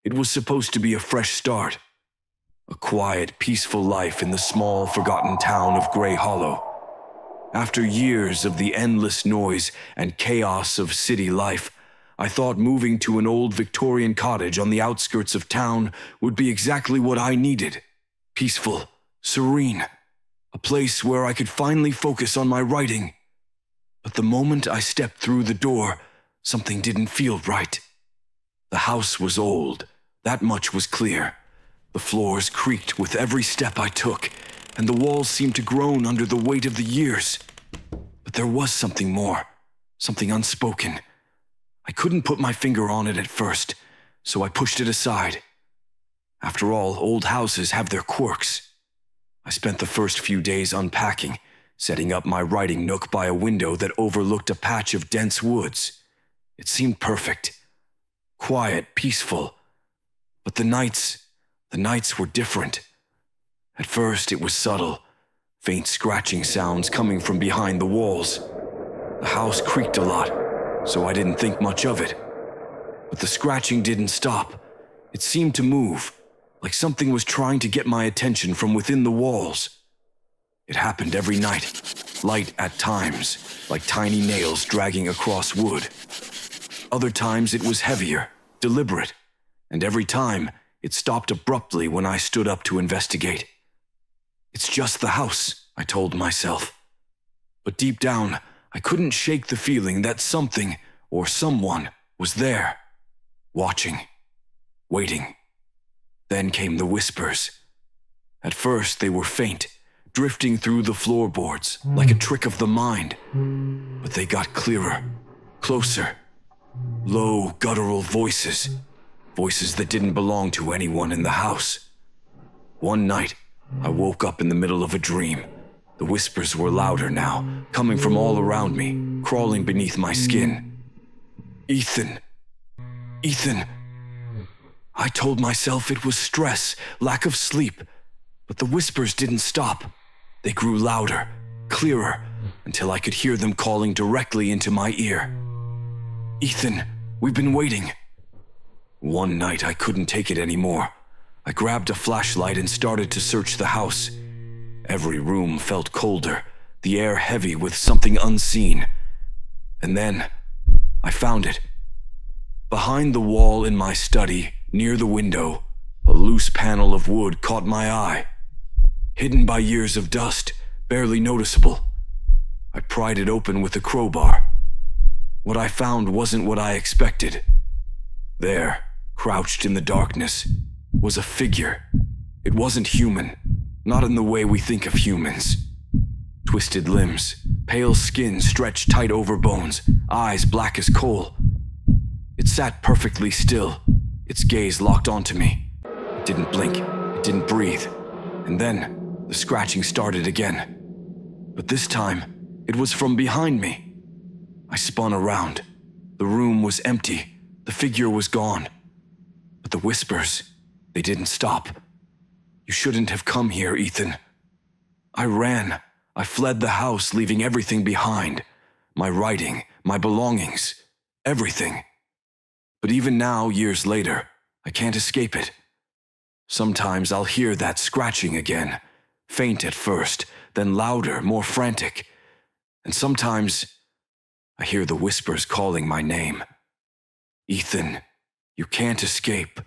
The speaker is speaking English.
It was supposed to be a fresh start. A quiet, peaceful life in the small, forgotten town of Grey Hollow. After years of the endless noise and chaos of city life, I thought moving to an old Victorian cottage on the outskirts of town would be exactly what I needed. Peaceful, serene, a place where I could finally focus on my writing. But the moment I stepped through the door, something didn't feel right. The house was old, that much was clear. The floors creaked with every step I took, and the walls seemed to groan under the weight of the years. But there was something more, something unspoken. I couldn't put my finger on it at first, so I pushed it aside. After all, old houses have their quirks. I spent the first few days unpacking, setting up my writing nook by a window that overlooked a patch of dense woods. It seemed perfect. Quiet, peaceful. But the nights were different. At first, it was subtle, faint scratching sounds coming from behind the walls. The house creaked a lot, so I didn't think much of it. But the scratching didn't stop. It seemed to move, like something was trying to get my attention from within the walls. It happened every night, light at times, like tiny nails dragging across wood. Other times it was heavier, deliberate, and every time it stopped abruptly when I stood up to investigate. It's just the house, I told myself. But deep down, I couldn't shake the feeling that something or someone was there, watching, waiting. Then came the whispers. At first they were faint, drifting through the floorboards like a trick of the mind. But they got clearer, closer. Low, guttural voices. Voices that didn't belong to anyone in the house. One night, I woke up in the middle of a dream. The whispers were louder now, coming from all around me, crawling beneath my skin. Ethan. Ethan. I told myself it was stress, lack of sleep, but the whispers didn't stop. They grew louder, clearer, until I could hear them calling directly into my ear. Ethan, we've been waiting. One night I couldn't take it anymore. I grabbed a flashlight and started to search the house. Every room felt colder, the air heavy with something unseen. And then, I found it. Behind the wall in my study, near the window, a loose panel of wood caught my eye. Hidden by years of dust, barely noticeable. I pried it open with a crowbar. What I found wasn't what I expected. There, crouched in the darkness, was a figure. It wasn't human, not in the way we think of humans. Twisted limbs, pale skin stretched tight over bones, eyes black as coal. It sat perfectly still, its gaze locked onto me. It didn't blink, it didn't breathe. And then, the scratching started again. But this time, it was from behind me. I spun around. The room was empty, the figure was gone. But the whispers, they didn't stop. You shouldn't have come here, Ethan. I ran. I fled the house, leaving everything behind. My writing, my belongings, everything. But even now, years later, I can't escape it. Sometimes I'll hear that scratching again, faint at first, then louder, more frantic. And sometimes I hear the whispers calling my name. Ethan, you can't escape.